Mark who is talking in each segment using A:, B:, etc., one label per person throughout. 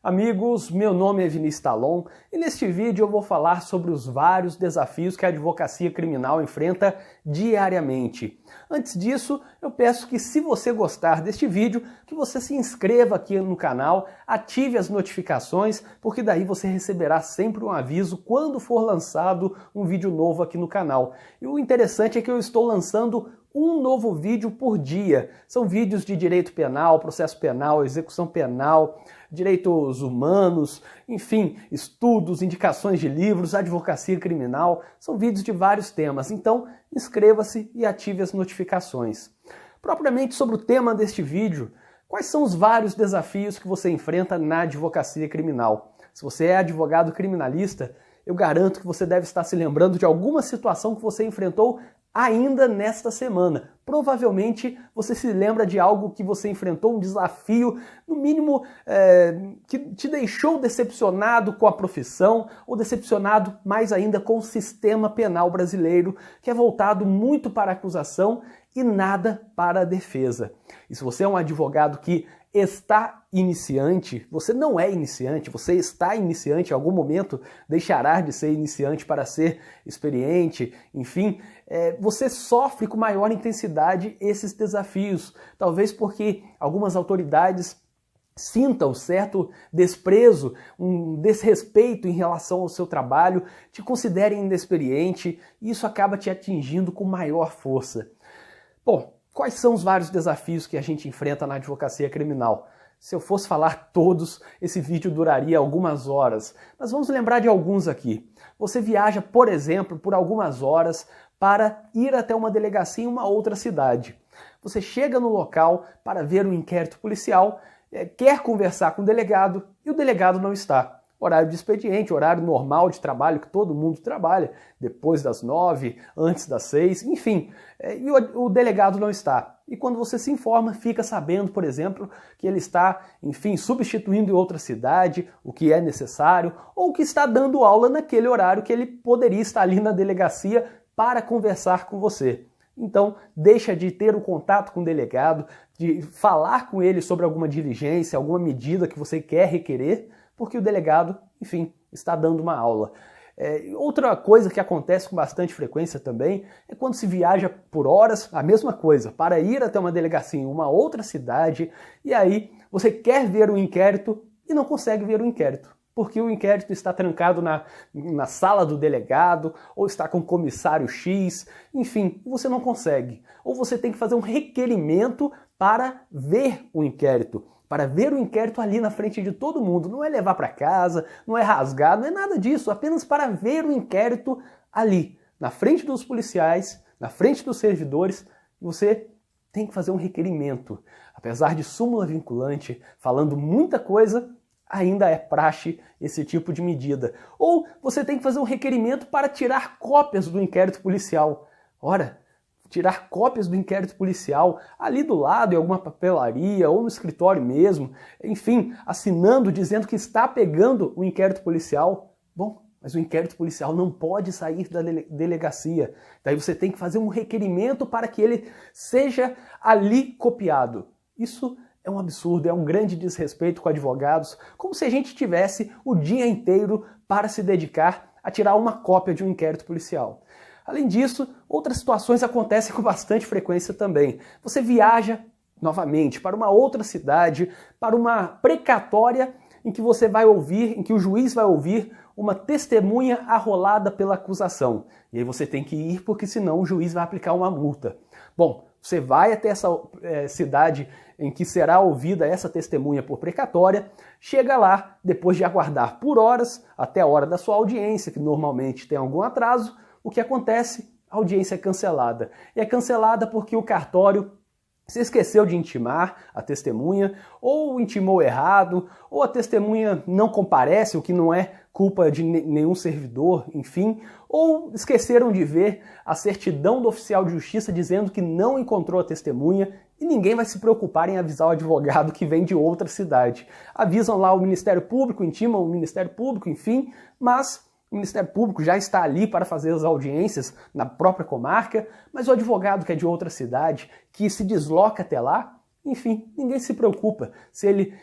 A: Amigos, meu nome é Vinícius Talon e neste vídeo eu vou falar sobre os vários desafios que a advocacia criminal enfrenta diariamente. Antes disso, eu peço que, se você gostar deste vídeo, que você se inscreva aqui no canal, ative as notificações, porque daí você receberá sempre um aviso quando for lançado um vídeo novo aqui no canal. E o interessante é que eu estou lançando um novo vídeo por dia. São vídeos de direito penal, processo penal, execução penal, direitos humanos, enfim, estudos, indicações de livros, advocacia criminal. São vídeos de vários temas, então inscreva-se e ative as notificações. Propriamente sobre o tema deste vídeo, quais são os vários desafios que você enfrenta na advocacia criminal? Se você é advogado criminalista, eu garanto que você deve estar se lembrando de alguma situação que você enfrentou ainda nesta semana. Provavelmente você se lembra de algo que você enfrentou, um desafio, no mínimo, que te deixou decepcionado com a profissão, ou decepcionado mais ainda com o sistema penal brasileiro, que é voltado muito para a acusação e nada para a defesa. E se você é um advogado que está iniciante, você não é iniciante, você está iniciante, em algum momento deixará de ser iniciante para ser experiente, enfim, você sofre com maior intensidade esses desafios, talvez porque algumas autoridades sintam certo desprezo, um desrespeito em relação ao seu trabalho, te considerem inexperiente e isso acaba te atingindo com maior força. Bom, quais são os vários desafios que a gente enfrenta na advocacia criminal? Se eu fosse falar todos, esse vídeo duraria algumas horas, mas vamos lembrar de alguns aqui. Você viaja, por exemplo, por algumas horas para ir até uma delegacia em uma outra cidade. Você chega no local para ver um inquérito policial, quer conversar com o delegado e o delegado não está. Horário de expediente, horário normal de trabalho que todo mundo trabalha, depois das 9, antes das 6, enfim, e o delegado não está. E quando você se informa, fica sabendo, por exemplo, que ele está, enfim, substituindo em outra cidade, o que é necessário, ou que está dando aula naquele horário que ele poderia estar ali na delegacia para conversar com você. Então, deixa de ter o contato com o delegado, de falar com ele sobre alguma diligência, alguma medida que você quer requerer, porque o delegado, enfim, está dando uma aula. Outra coisa que acontece com bastante frequência também é quando se viaja por horas, a mesma coisa, para ir até uma delegacia em uma outra cidade, e aí você quer ver o inquérito e não consegue ver o inquérito, porque o inquérito está trancado na sala do delegado, ou está com o comissário X, enfim, você não consegue. Ou você tem que fazer um requerimento para ver o inquérito. Para ver o inquérito ali na frente de todo mundo. Não é levar para casa, não é rasgar, não é nada disso. Apenas para ver o inquérito ali, na frente dos policiais, na frente dos servidores. Você tem que fazer um requerimento. Apesar de súmula vinculante, falando muita coisa, ainda é praxe esse tipo de medida. Ou você tem que fazer um requerimento para tirar cópias do inquérito policial. Ora, tirar cópias do inquérito policial ali do lado, em alguma papelaria ou no escritório mesmo, enfim, assinando, dizendo que está pegando o inquérito policial. Bom, mas o inquérito policial não pode sair da delegacia. Daí você tem que fazer um requerimento para que ele seja ali copiado. Isso é um absurdo, é um grande desrespeito com advogados, como se a gente tivesse o dia inteiro para se dedicar a tirar uma cópia de um inquérito policial. Além disso, outras situações acontecem com bastante frequência também. Você viaja novamente para uma outra cidade, para uma precatória em que você vai ouvir, em que o juiz vai ouvir uma testemunha arrolada pela acusação. E aí você tem que ir porque senão o juiz vai aplicar uma multa. Bom, você vai até essa cidade em que será ouvida essa testemunha por precatória, chega lá, depois de aguardar por horas, até a hora da sua audiência, que normalmente tem algum atraso. O que acontece? A audiência é cancelada. E é cancelada porque o cartório se esqueceu de intimar a testemunha, ou intimou errado, ou a testemunha não comparece, o que não é culpa de nenhum servidor, enfim, ou esqueceram de ver a certidão do oficial de justiça dizendo que não encontrou a testemunha e ninguém vai se preocupar em avisar o advogado que vem de outra cidade. Avisam lá o Ministério Público, intimam o Ministério Público, enfim, mas o Ministério Público já está ali para fazer as audiências na própria comarca, mas o advogado que é de outra cidade, que se desloca até lá, Enfim, ninguém se preocupa se ele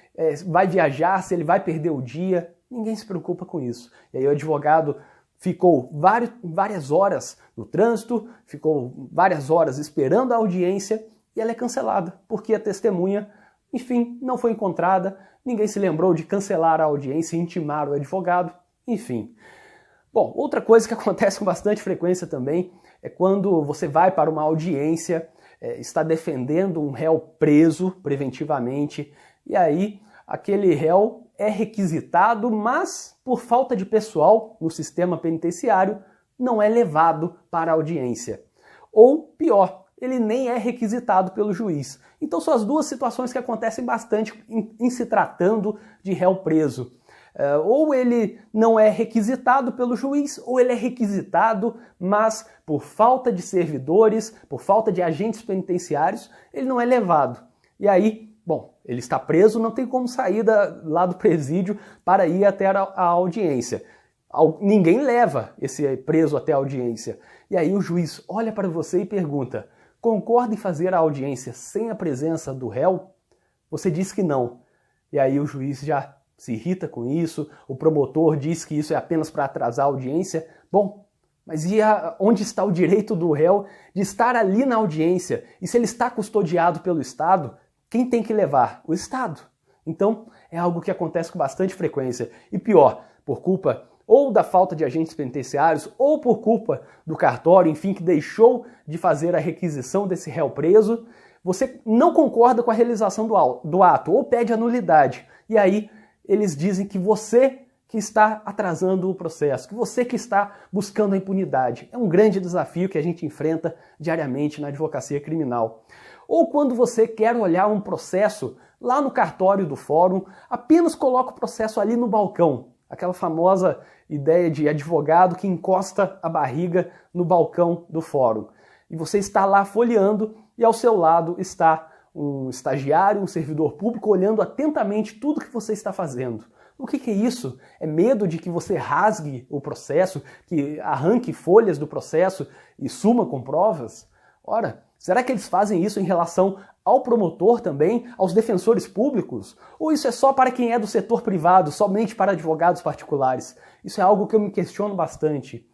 A: vai viajar, se ele vai perder o dia, ninguém se preocupa com isso. E aí o advogado ficou várias horas no trânsito, ficou várias horas esperando a audiência e ela é cancelada, porque a testemunha, enfim, não foi encontrada, ninguém se lembrou de cancelar a audiência e intimar o advogado, enfim. Bom, outra coisa que acontece com bastante frequência também é quando você vai para uma audiência, está defendendo um réu preso preventivamente, e aí aquele réu é requisitado, mas por falta de pessoal no sistema penitenciário, não é levado para a audiência. Ou pior, ele nem é requisitado pelo juiz. Então são as duas situações que acontecem bastante em se tratando de réu preso. Ou ele não é requisitado pelo juiz, ou ele é requisitado, mas por falta de servidores, por falta de agentes penitenciários, ele não é levado. E aí, bom, ele está preso, não tem como sair lá do presídio para ir até a audiência. Ninguém leva esse preso até a audiência. E aí o juiz olha para você e pergunta: concorda em fazer a audiência sem a presença do réu? Você diz que não. E aí o juiz já se irrita com isso, o promotor diz que isso é apenas para atrasar a audiência. Bom, mas onde está o direito do réu de estar ali na audiência? E se ele está custodiado pelo Estado, quem tem que levar? O Estado. Então, é algo que acontece com bastante frequência. E pior, por culpa ou da falta de agentes penitenciários, ou por culpa do cartório, enfim, que deixou de fazer a requisição desse réu preso, você não concorda com a realização do ato, ou pede a nulidade. E aí, eles dizem que você que está atrasando o processo, que você que está buscando a impunidade. É um grande desafio que a gente enfrenta diariamente na advocacia criminal. Ou quando você quer olhar um processo lá no cartório do fórum, apenas coloca o processo ali no balcão. Aquela famosa ideia de advogado que encosta a barriga no balcão do fórum. E você está lá folheando e ao seu lado está um estagiário, um servidor público olhando atentamente tudo que você está fazendo. O que é isso? É medo de que você rasgue o processo, que arranque folhas do processo e suma com provas? Ora, será que eles fazem isso em relação ao promotor também, aos defensores públicos? Ou isso é só para quem é do setor privado, somente para advogados particulares? Isso é algo que eu me questiono bastante.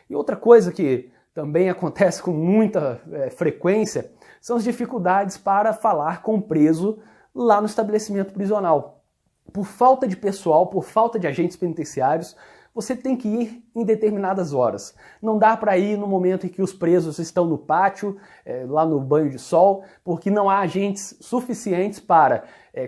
A: E outra coisa que também acontece com muita frequência são as dificuldades para falar com o preso lá no estabelecimento prisional. Por falta de pessoal, por falta de agentes penitenciários, você tem que ir em determinadas horas. Não dá para ir no momento em que os presos estão no pátio, lá no banho de sol, porque não há agentes suficientes para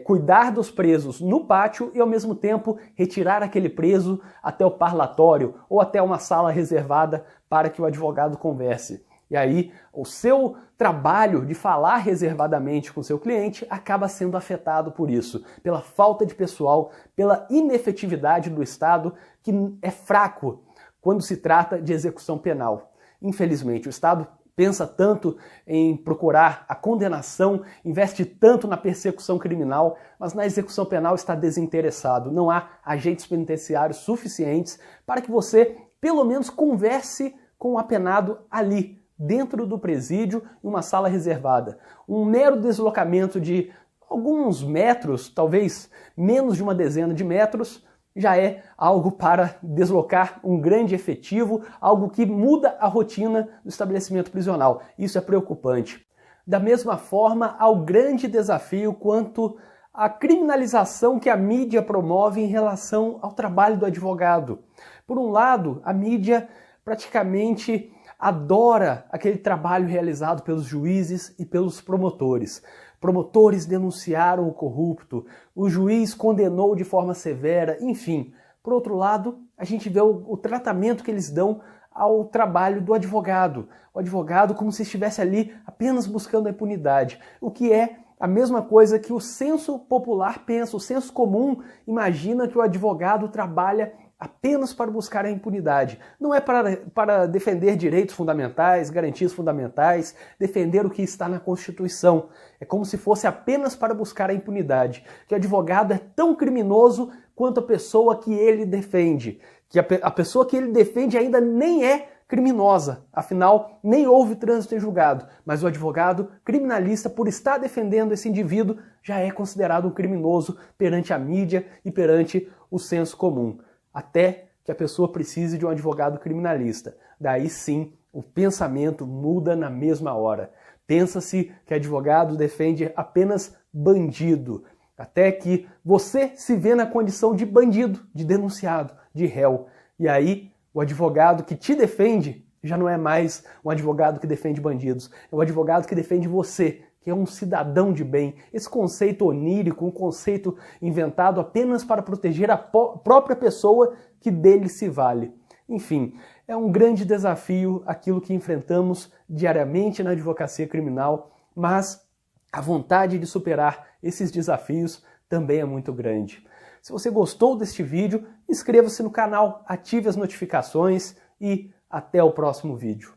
A: cuidar dos presos no pátio e, ao mesmo tempo, retirar aquele preso até o parlatório ou até uma sala reservada para que o advogado converse. E aí, o seu trabalho de falar reservadamente com o seu cliente acaba sendo afetado por isso, pela falta de pessoal, pela inefetividade do Estado, que é fraco quando se trata de execução penal. Infelizmente, o Estado pensa tanto em procurar a condenação, investe tanto na persecução criminal, mas na execução penal está desinteressado. Não há agentes penitenciários suficientes para que você, pelo menos, converse com o apenado ali, dentro do presídio, em uma sala reservada. Um mero deslocamento de alguns metros, talvez menos de uma dezena de metros, já é algo para deslocar um grande efetivo, algo que muda a rotina do estabelecimento prisional. Isso é preocupante. Da mesma forma, há o grande desafio quanto à criminalização que a mídia promove em relação ao trabalho do advogado. Por um lado, a mídia praticamente adora aquele trabalho realizado pelos juízes e pelos promotores. Promotores denunciaram o corrupto, o juiz condenou de forma severa, enfim. Por outro lado, a gente vê o tratamento que eles dão ao trabalho do advogado. O advogado como se estivesse ali apenas buscando a impunidade, o que é a mesma coisa que o senso popular pensa, o senso comum imagina que o advogado trabalha apenas para buscar a impunidade. Não é para defender direitos fundamentais, garantias fundamentais, defender o que está na Constituição. É como se fosse apenas para buscar a impunidade. Que o advogado é tão criminoso quanto a pessoa que ele defende. Que a pessoa que ele defende ainda nem é criminosa. Afinal, nem houve trânsito em julgado, mas o advogado criminalista, por estar defendendo esse indivíduo, já é considerado um criminoso perante a mídia e perante o senso comum. Até que a pessoa precise de um advogado criminalista. Daí sim, o pensamento muda na mesma hora. Pensa-se que advogado defende apenas bandido, até que você se vê na condição de bandido, de denunciado, de réu. E aí, o advogado que te defende já não é mais um advogado que defende bandidos, é um advogado que defende você, que é um cidadão de bem. Esse conceito onírico, um conceito inventado apenas para proteger a própria pessoa que dele se vale. Enfim, é um grande desafio aquilo que enfrentamos diariamente na advocacia criminal, mas a vontade de superar esses desafios também é muito grande. Se você gostou deste vídeo, inscreva-se no canal, ative as notificações e até o próximo vídeo.